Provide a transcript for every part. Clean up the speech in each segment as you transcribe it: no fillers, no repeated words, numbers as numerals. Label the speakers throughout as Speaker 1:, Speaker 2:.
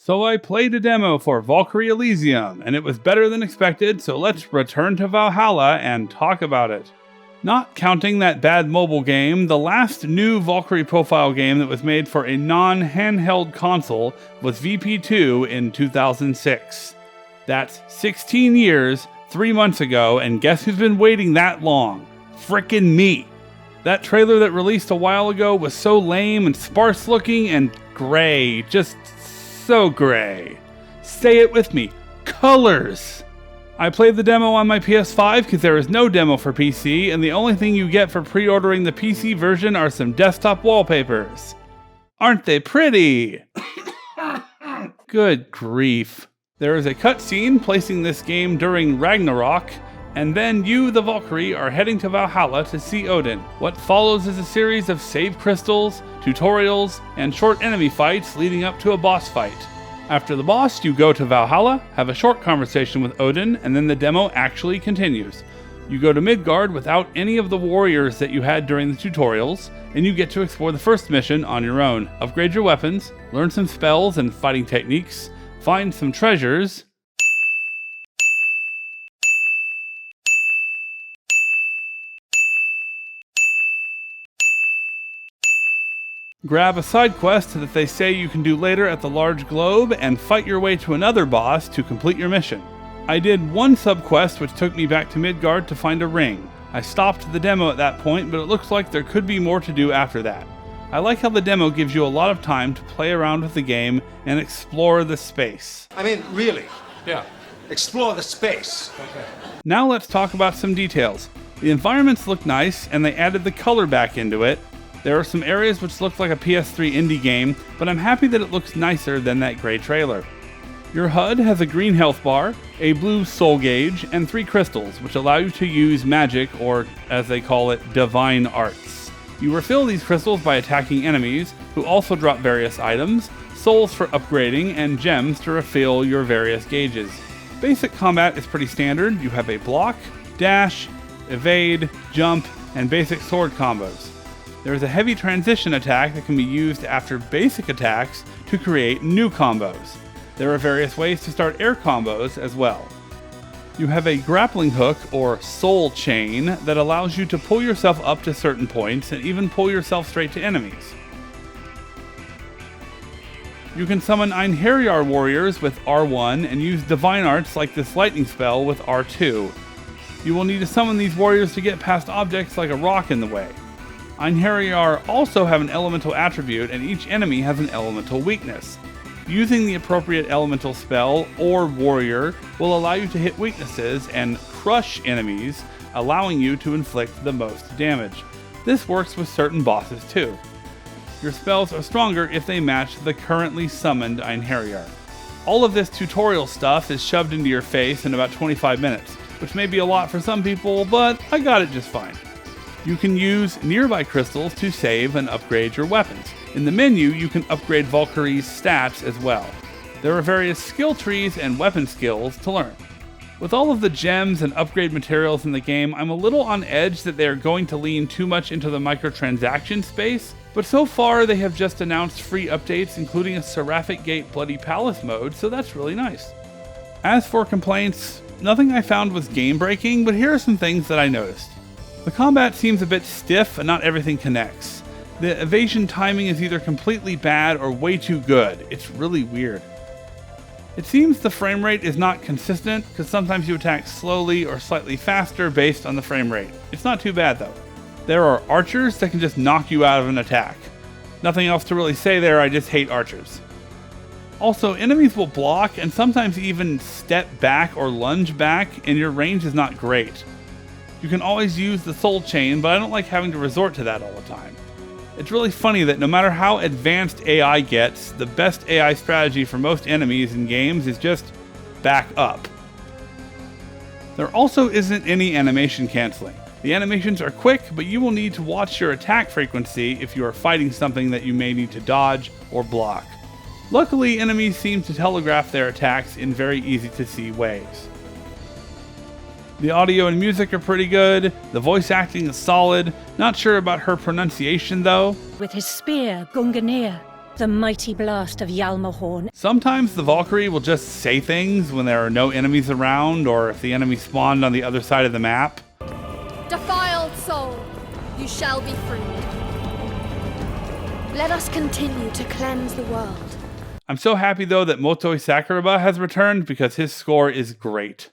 Speaker 1: So I played a demo for Valkyrie Elysium, and it was better than expected, so let's return to Valhalla and talk about it. Not counting that bad mobile game, the last new Valkyrie profile game that was made for a non-handheld console was VP2 in 2006. That's 16 years, 3 months ago, and guess who's been waiting that long? Frickin' me! That trailer that released a while ago was so lame and sparse looking and gray, just so gray. Say it with me, colors! I played the demo on my PS5 because there is no demo for PC, and the only thing you get for pre-ordering the PC version are some desktop wallpapers. Aren't they pretty? Good grief. There is a cutscene placing this game during Ragnarok, and then you, the Valkyrie, are heading to Valhalla to see Odin. What follows is a series of save crystals, tutorials, and short enemy fights leading up to a boss fight. After the boss, you go to Valhalla, have a short conversation with Odin, and then the demo actually continues. You go to Midgard without any of the warriors that you had during the tutorials, and you get to explore the first mission on your own. Upgrade your weapons, learn some spells and fighting techniques, find some treasures, grab a side quest that they say you can do later at the large globe, and fight your way to another boss to complete your mission. I did one sub-quest which took me back to Midgard to find a ring. I stopped the demo at that point, but it looks like there could be more to do after that. I like how the demo gives you a lot of time to play around with the game and explore the space.
Speaker 2: I mean, really?
Speaker 3: Yeah.
Speaker 2: Explore the space.
Speaker 3: Okay.
Speaker 1: Now let's talk about some details. The environments look nice, and they added the color back into it. There are some areas which look like a PS3 indie game, but I'm happy that it looks nicer than that gray trailer. Your HUD has a green health bar, a blue soul gauge, and 3 crystals, which allow you to use magic, or as they call it, divine arts. You refill these crystals by attacking enemies, who also drop various items, souls for upgrading, and gems to refill your various gauges. Basic combat is pretty standard. You have a block, dash, evade, jump, and basic sword combos. There is a heavy transition attack that can be used after basic attacks to create new combos. There are various ways to start air combos as well. You have a grappling hook or soul chain that allows you to pull yourself up to certain points and even pull yourself straight to enemies. You can summon Einherjar warriors with R1 and use divine arts like this lightning spell with R2. You will need to summon these warriors to get past objects like a rock in the way. Einherjar also have an elemental attribute, and each enemy has an elemental weakness. Using the appropriate elemental spell or warrior will allow you to hit weaknesses and crush enemies, allowing you to inflict the most damage. This works with certain bosses too. Your spells are stronger if they match the currently summoned Einherjar. All of this tutorial stuff is shoved into your face in about 25 minutes, which may be a lot for some people, but I got it just fine. You can use nearby crystals to save and upgrade your weapons. In the menu, you can upgrade Valkyrie's stats as well. There are various skill trees and weapon skills to learn. With all of the gems and upgrade materials in the game, I'm a little on edge that they are going to lean too much into the microtransaction space, but so far they have just announced free updates including a Seraphic Gate Bloody Palace mode, so that's really nice. As for complaints, nothing I found was game-breaking, but here are some things that I noticed. The combat seems a bit stiff and not everything connects. The evasion timing is either completely bad or way too good. It's really weird. It seems the frame rate is not consistent because sometimes you attack slowly or slightly faster based on the frame rate. It's not too bad though. There are archers that can just knock you out of an attack. Nothing else to really say there, I just hate archers. Also, enemies will block and sometimes even step back or lunge back, and your range is not great. You can always use the soul chain, but I don't like having to resort to that all the time. It's really funny that no matter how advanced AI gets, the best AI strategy for most enemies in games is just back up. There also isn't any animation canceling. The animations are quick, but you will need to watch your attack frequency if you are fighting something that you may need to dodge or block. Luckily, enemies seem to telegraph their attacks in very easy to see ways. The audio and music are pretty good, the voice acting is solid, not sure about her pronunciation though.
Speaker 4: With his spear, Gunganir,
Speaker 3: The mighty blast of Yalmahorn.
Speaker 1: Sometimes the Valkyrie will just say things when there are no enemies around or if the enemy spawned on the other side of the map.
Speaker 4: Defiled soul, you shall be freed. Let us continue to cleanse the world.
Speaker 1: I'm so happy though that Motoi Sakuraba has returned because his score is great.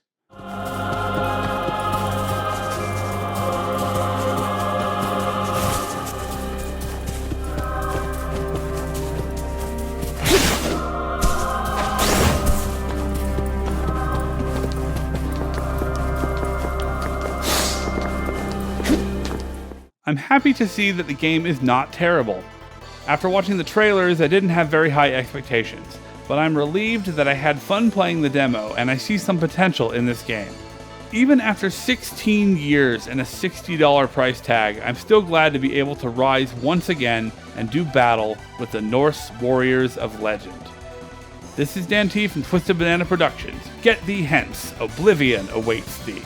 Speaker 1: I'm happy to see that the game is not terrible. After watching the trailers, I didn't have very high expectations, but I'm relieved that I had fun playing the demo and I see some potential in this game. Even after 16 years and a $60 price tag, I'm still glad to be able to rise once again and do battle with the Norse warriors of legend. This is Dan T from Twisted Banana Productions. Get thee hence, oblivion awaits thee.